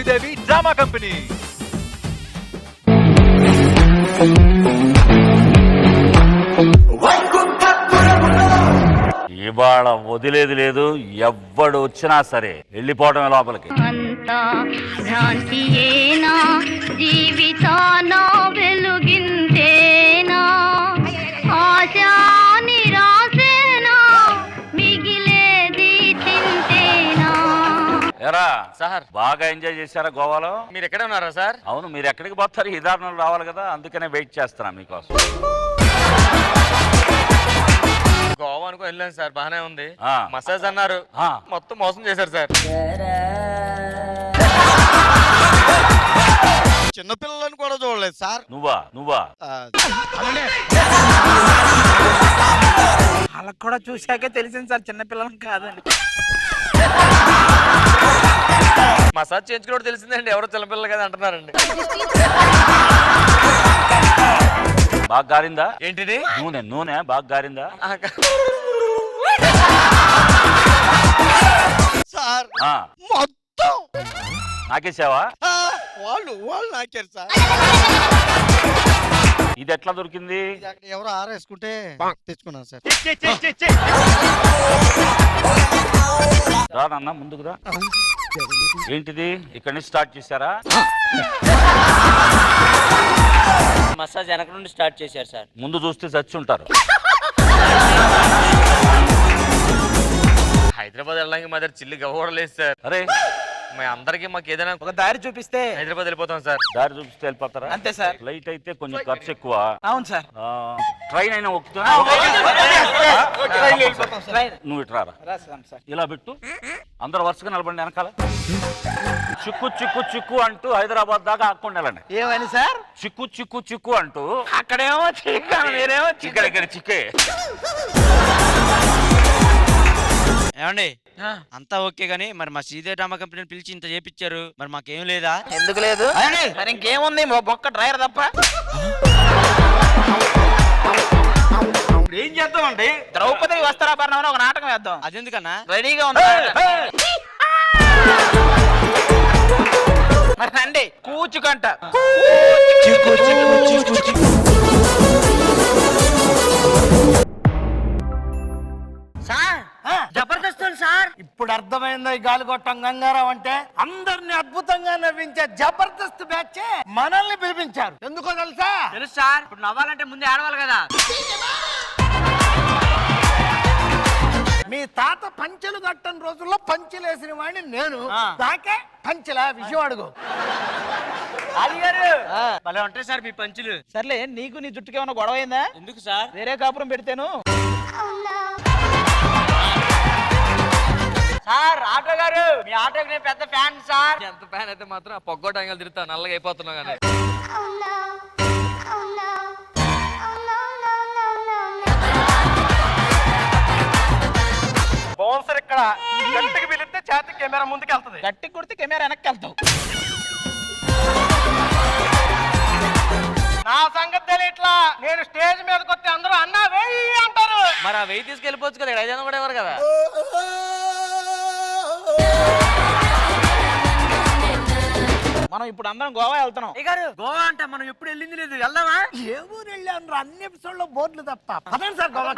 Sridevi drama company. ఇవాళ వదిలేది లేదు, ఎవ్వడు వచ్చినా సరే వెళ్ళిపోవడమే లోపలికి. అంతా భ్రాంతియేనా, జీవితాన వెలుగిందేనా, ఆశా నిరాశేనా, మిగిలేది చింతేనా. ఎరా సార్ బాగా ఎంజాయ్ చేశారా గోవాలో? మీరు ఎక్కడ ఉన్నారా సార్? అవును, మీరు ఎక్కడికి పోతారు? ఈ దారుణంలో రావాలి కదా, అందుకనే వెయిట్ చేస్తున్నా మీకోసం. గోవా అనుకో వెళ్ళాను సార్, బానే ఉంది. ఆ. మసాజ్ అన్నారు, మొత్తం మోసం చేశారు సార్. చిన్నపిల్లలను కూడా చూడలేదు సార్. నువ్వా వాళ్ళకి కూడా చూశాకే తెలిసింది సార్ చిన్నపిల్లలని కాదని. మసాజ్ చేయించుకున్నప్పుడు తెలిసిందండి ఎవరో చిన్నపిల్లలు కదా అంటున్నారండి. బాగా గారిందా? ఏంటిది? నూనె బాగా గారిందా? సార్ ఆ, మొత్తం నాకేసావా? వాళ్ళు నాకారు సార్. ఇది ఎట్లా దొరికింది? అక్కడ ఎవరో ఆరేసుకుంటే తెచ్చుకున్నాను సార్. రానన్నా ముందుకు రా. ఏంటిది ఇక్కడ నుంచి స్టార్ట్ చేశారా? మసాజ్ వెనక నుండి స్టార్ట్ చేశారు సార్. ముందు చూస్తే చచ్చి ఉంటారు. హైదరాబాద్ వెళ్ళడానికి మా దగ్గర చిల్లి గవ్వలేదు సార్. అరే మాకు ఏదైనా ఒక దారి చూపిస్తే హైదరాబాద్ వెళ్ళిపోతాం సార్. దారి చూపిస్తే వెళ్ళిపోతారా? అంతే సార్. ఫ్లైట్ అయితే కొంచెం ఖర్చు ఎక్కువ. అవును సార్. ట్రైన్ అయినా ఎక్కుతా. నువ్వు ఇటు రారా, ఇలా పెట్టు. అందరు వరుసగా నిలబండి వెనకాల. చిక్కు చిక్కు చిక్కు అంటూ హైదరాబాద్ దాకా ఆకుండా వెళ్ళండి. ఏమని సార్? చిక్కు చిక్కు చిక్కు అంటూ. అక్కడేమో మీరేమో ఇక్కడ చిక్కే. ఏమండి అంతా ఓకే గానీ మరి మా శ్రీదేవి డ్రామా కంపెనీని పిలిచి ఇంత చేపించారు, మరి మాకేం లేదా? ఎందుకు లేదు? మరి ఇంకేముంది, బొక్క డ్రైవర్ తప్ప. ఏం చేద్దామండి? ద్రౌపది వస్త్రాభరణం అని ఒక నాటకం వేద్దాం. అదెందుకన్నా? రెడీగా ఉంది. మరి రండి, కూచుకంట. జబర్దస్త్ సార్. ఇప్పుడు అర్థమైందో ఈ గాలిగొట్టం గంగారావు అంటే? అందరిని అద్భుతంగా నవ్వించే జబర్దస్త్ బ్యాచ్ మనల్ని పిలిపించారు. ఎందుకో తెలుసా? తెలుసు సార్. ఇప్పుడు నవ్వాలంటే ముందే ఆడవాలి కదా. మీ తాత పంచెలు కట్టని రోజుల్లో పంచెలేసిన వాడిని నేను. నాకే పంచెలా విషయం అడుగు. భలే ఉంటాయి సార్ మీ పంచులు. సర్లే, నీకు నీ జుట్టుకి ఏమైనా గొడవ అయిందా? ఎందుకు సార్? వేరే కాపురం పెడితేను. సార్ ఆటో గారు, మీ ఆటోకి నేను పెద్ద ఫ్యాన్ సార్. ఎంత ఫ్యాన్ అయితే మాత్రం ఆ పొగ్గోట యాంగిల్ తిరుగుతా నల్లగా అయిపోతున్నాం కానీ. బౌన్సర్ ఇక్కడ గట్టికి పిలిస్తే చేతి కెమెరా ముందుకు వెళ్తుంది. గట్టి కొడితే కెమెరా వెనక్కి వెళ్తావు. నా సంగతి తెలియట్లా. నేను స్టేజ్ మీదకి వస్తే అందరూ అన్నా వెయ్యి అంటారు. మరి ఆ వెయ్యి తీసుకెళ్ళిపోవచ్చు కదా, 500 కూడా ఎవరు కదా. మనం ఇప్పుడు అందరం గోవా వెళ్తున్నాం. గోవా అంటే మనం ఎప్పుడు వెళ్ళింది లేదు. వెళ్దామా? ఏ ఊరు వెళ్ళాను అన్ని ఎపిసోడ్ లో బోర్డులు తప్ప. పదండి సార్ గోవా.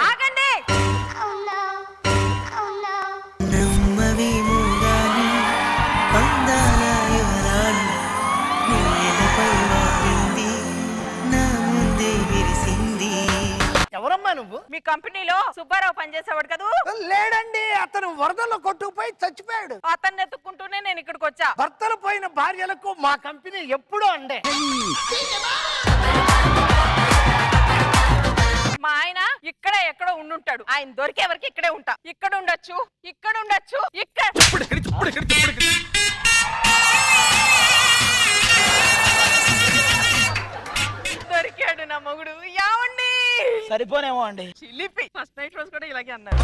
ఎవరమ్మా నువ్వు? మీ కంపెనీలో సుబ్బారావు పనిచేసేవాడు కదా? లేడండి, అతను వరదల్లో కొట్టుకుపోయి చచ్చిపోయాడు. అతన్ని ఎత్తుక్కుంటూనే నేను ఇక్కడికి వచ్చా. భర్తలు పోయిన భార్యలకు మా కంపెనీ ఎప్పుడూ అండే. మా ఆయన ఇక్కడ ఎక్కడో ఉండుంటాడు. ఆయన దొరికే వరకు ఇక్కడే ఉంటా. ఇక్కడ ఉండొచ్చు, ఇక్కడ ఉండొచ్చు, ఇక్కడ. దొరికాడు నా మొగుడు. యావండి సరిపోనేమో అండి. చిలిపి. ఫస్ట్ నైట్ రోజు కూడా ఇలాగే అన్నారు.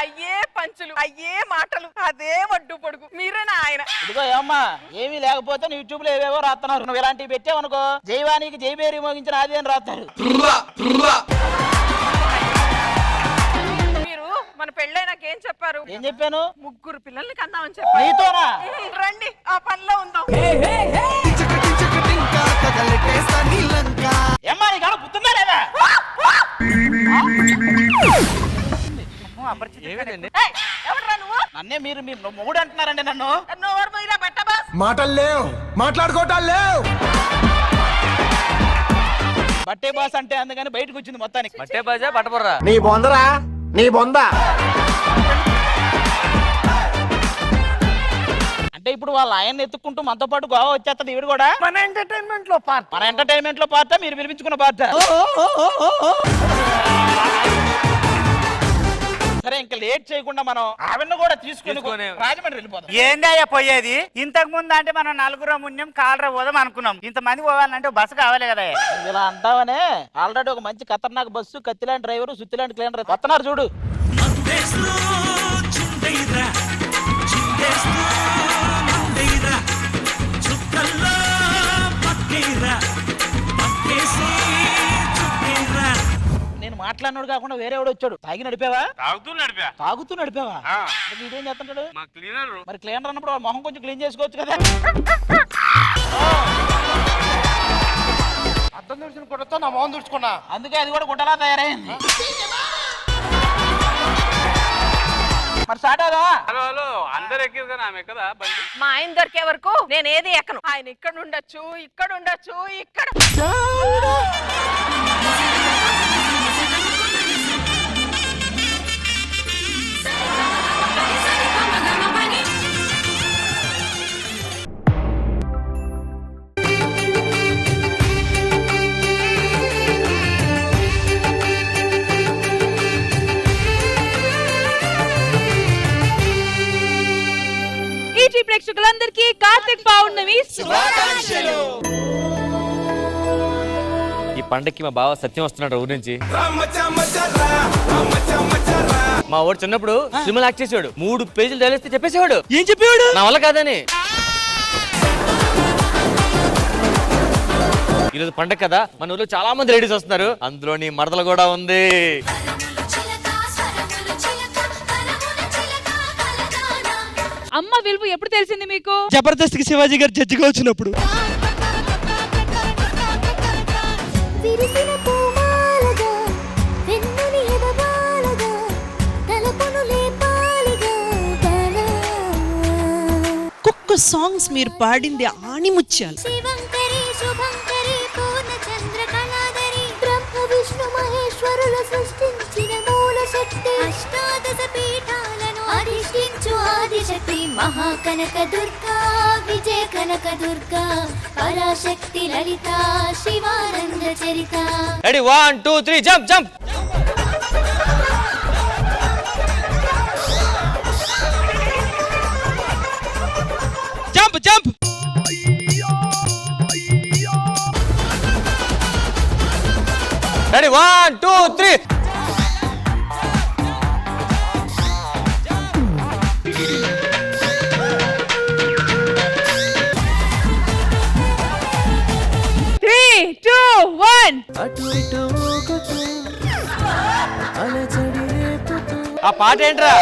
అయ్యే పంచులు, అయ్యే మాటలు, అదే వడ్డు పొడుగు. మీరేనా ఆయన? ఇదిగో ఏమ్మా, ఏమీ లేకపోతే యూట్యూబ్ లో ఏవేవో రాస్తున్నారు. నువ్వు ఇలాంటివి పెట్టావు అనుకో, జైవానికి జైబేరి మోగించిన ఆది అని రాస్తారు. మీరు మన పెళ్ళైనాకేం చెప్పారు? ఏం చెప్పాను? 3 పిల్లల్ని కందామని చెప్పారు. నీతోనా? రండి ఆ పనిలో ఉందాం. ఏమ్మా నీ కాడ బుద్ధిందా లేదా? ఏమిటండి? ఏయ్, ఎవడ్రా నువ్వు? నన్నే మీరు మీ మొగుడు అంటున్నారండి నన్ను. నువ్వు ఎవరు పోయినా బట్టబా? మాటలు లేవు, మాట్లాడుకోవటాలు లేవు. బట్టే బాస్ అంటే అందుకని బయటకు వచ్చింది మొత్తానికి. బట్టే బాజా పట్టబుర్రా. నీ బొందరా, నీ బొంద. అంటే ఇప్పుడు వాళ్ళ ఆయన ఎత్తుక్కుంటూ మనతో పాటు గోవా వచ్చేస్తుంది ఈవిడ కూడా. మన ఎంటర్టైన్మెంట్ లో పార్ట్. మన ఎంటర్టైన్మెంట్ లో పార్ట, మీరు పిలిపించుకున్న పార్ట. సరే ఇంకా లేట్ చేయకుండా మనం ఆవిడను కూడా తీసుకుని రాజమండ్రి వెళ్ళిపోతాం. ఏందయ్యా పోయేది? ఇంతకు ముందు అంటే మనం 4 మున్యం కాలరా పోదాం అనుకున్నాం. ఇంతమంది పోవాలంటే బస్సు కావాలి కదా. నువ్వు ఇలా అంటావనే ఆల్రెడీ ఒక మంచి ఖతర్నాక్ బస్సు, కత్తిలాంటి డ్రైవరు, సుత్తిలాంటి క్లీనర్ వస్తున్నారు చూడు. నేను మాట్లాడినాడు కాకుండా వేరే వాడు వచ్చాడు. తాగి నడిపావా? తాగుతూ నడిపావా? మరి వీడేం చేస్తుంటాడు? మరి క్లీనర్ అన్నప్పుడు వాడు మొహం కొంచెం క్లీన్ చేసుకోవచ్చు కదా. అర్థం తెలిసిన కొడతా నా మొహం తుడుచుకున్నా. అందుకే అది కూడా గుట్టలా తయారైంది. మరి స్టార్ట్ అవుదామా? మా ఆయన దొరికే వరకు నేను ఏది ఎక్కను. ఆయన ఇక్కడ ఉండొచ్చు, ఇక్కడ ఉండొచ్చు, ఇక్కడ. ఈటీ ప్రేక్షకులందరికీ కార్తీక పౌర్ణమి శుభాకాంక్షలు. ఈ పండక్కి మా బావ సత్యం వస్తున్నాడు ఊరి నుంచి. మా వాడు చిన్నప్పుడు సినిమాలు యాక్ట్ చేసేవాడు. 3 పేజీలు తెలిస్తే చెప్పేసేవాడు. ఏం చెప్పేవాడు? నా వల్ల కాదని. ఈరోజు పండగ కదా, మన ఊర్లో చాలా మంది లేడీస్ వస్తున్నారు. అందులో నీ మరదలు కూడా ఉంది. అమ్మ విలువ ఎప్పుడు తెలిసింది మీకు? జబర్దస్త్ కి శివాజీ గారు జడ్జిగా వచ్చినప్పుడు. విరిసిన పూమాలగా వెన్నుని ఎదగాలగా తలపును లేపాలిగా బాలా ఒక్కొక్క సాంగ్స్ మీరు పాడింది ఆణిముత్యాలు. శివంకరి శుభంకరి పూర్ణ చంద్ర కళాధరి బ్రహ్మ విష్ణు మహేశ్వరుల సృష్టించిన మూల శక్తి అష్టాదశ పీఠాలను అధిష్ఠించు ఆదిశక్తి మహాకనక దుర్గా విజయ కనక దుర్గా పరాశక్తి లలిత శివానంద చరిత. Ready 1 2 3 jump jump. Jump jump. Ready 1 2 3. ఆ పాట ఏంట్రా?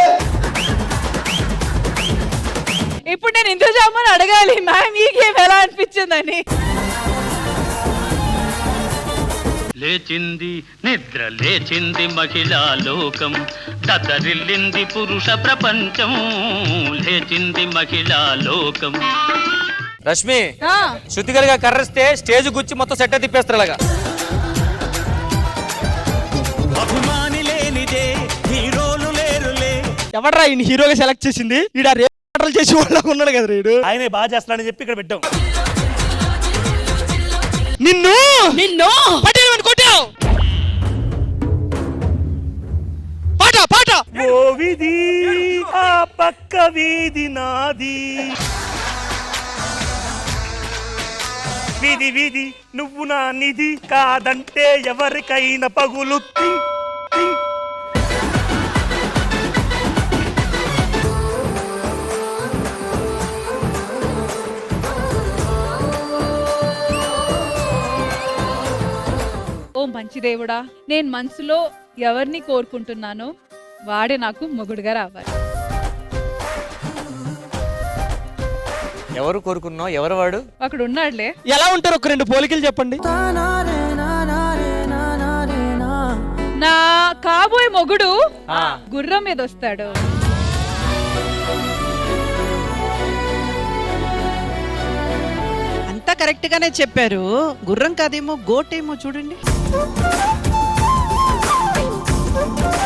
ఇప్పుడు నేను ఇందులో జామని అడగాలి మ్యామ్, ఈ గేమ్ ఎలా అనిపించిందని. లేచింది నిద్ర లేచింది మహిళా లోకం, దద్దరిల్లింది పురుష ప్రపంచం, లేచింది మహిళా లోకం. రష్మి, శృతి గారిగా కర్రిస్తే స్టేజ్ గుచ్చి మొత్తం సెట్ తిప్పేస్తారు ఇలాగా. అభిమాని లేనిదే హీరోలు లేరులే. ఎవడరా ఈయన హీరోగా సెలెక్ట్ చేసింది? ఈడ రేపలు చేసి వాళ్ళకు ఉన్నాడు కదా రీడు. ఆయనే బాగా చేస్తాడని చెప్పి ఇక్కడ పెట్టాం. నిన్ను నిన్ను పట్టేమని కొట్టావు. పాట పాట. ఓ విధి ఆ పక్క వీధి నాది, వీధి వీధి నువ్వు నా నిధి, కాదంటే ఎవరికైనా పగులు. ఓ మంచి దేవుడా, నేను మనసులో ఎవరిని కోరుకుంటున్నానో వాడే నాకు మొగుడుగా రావాలి. ఎవరు కోరుకున్నావు? ఎవరు వాడు? అక్కడ ఉన్నాడులే. ఎలా ఉంటారు? ఒక 2 పోలికలు చెప్పండి. నా కాబోయే మొగుడు గుర్రం మీద వస్తాడు. అంతా కరెక్ట్ గానే చెప్పారు. గుర్రం కాదేమో, గోట్ ఏమో చూడండి.